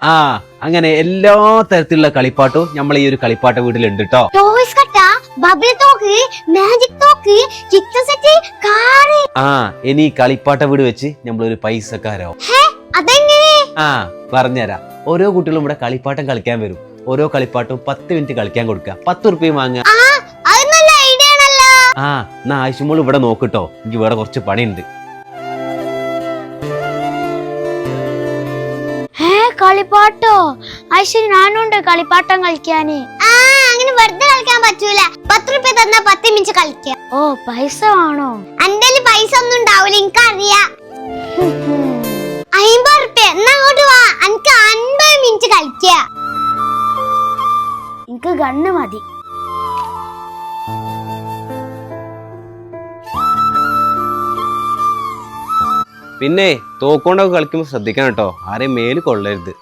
ആ അങ്ങനെ എല്ലാ തരത്തിലുള്ള കളിപ്പാട്ടും നമ്മൾ ഈ ഒരു കളിപ്പാട്ട വീട്ടിലുണ്ട് കേട്ടോ. ടോയ്സ് കട്ട, ബബിൾ തോക്ക്, മാജിക് തോക്ക്, ചിത്ര സെറ്റ്, കാർ. ഇനി കളിപ്പാട്ട വീട് വെച്ച് നമ്മളൊരു പൈസക്കാരാവും. അതെങ്ങനെ? പറഞ്ഞുതരാം. ഓരോ കുട്ടികളും ഇവിടെ കളിപ്പാട്ടം കളിക്കാൻ വരും. ഓരോ കളിപ്പാട്ടും 10 മിനിറ്റ് കളിക്കാൻ കൊടുക്കുക. 10 ഉറുപ്പിക വാങ്ങുക. എന്നാ ആയിഷുമോൾ ഇവിടെ നോക്കിട്ടോ, എനിക്ക് ഇവിടെ കുറച്ച് പണിയുണ്ട്. കളിപ്പാട്ടോ? ഐശ്വര്യ ഞാനുണ്ട് കളിപ്പാട്ടം കളിക്കാന്. അങ്ങനെ വെറുതെ കളിക്കാൻ പറ്റൂല. 10 രൂപ തന്നാ 10 മിനിറ്റ് കളിക്കാം. ഓ പൈസ വേണോ? എന്റെ പൈസ ഒന്നും ഉണ്ടാവൂല, എനിക്കറിയാം. 50 രൂപ എന്നാ അങ്ങോട്ട് വാ, എനിക്ക് 50 മിനിറ്റ് കളിക്ക. എനിക്ക് ഗണ്ണ് മതി. പിന്നെ തോക്കൊണ്ടൊക്കെ കളിക്കുമ്പോൾ ശ്രദ്ധിക്കണം കേട്ടോ, ആരെയും മേല് കൊള്ളരുത്.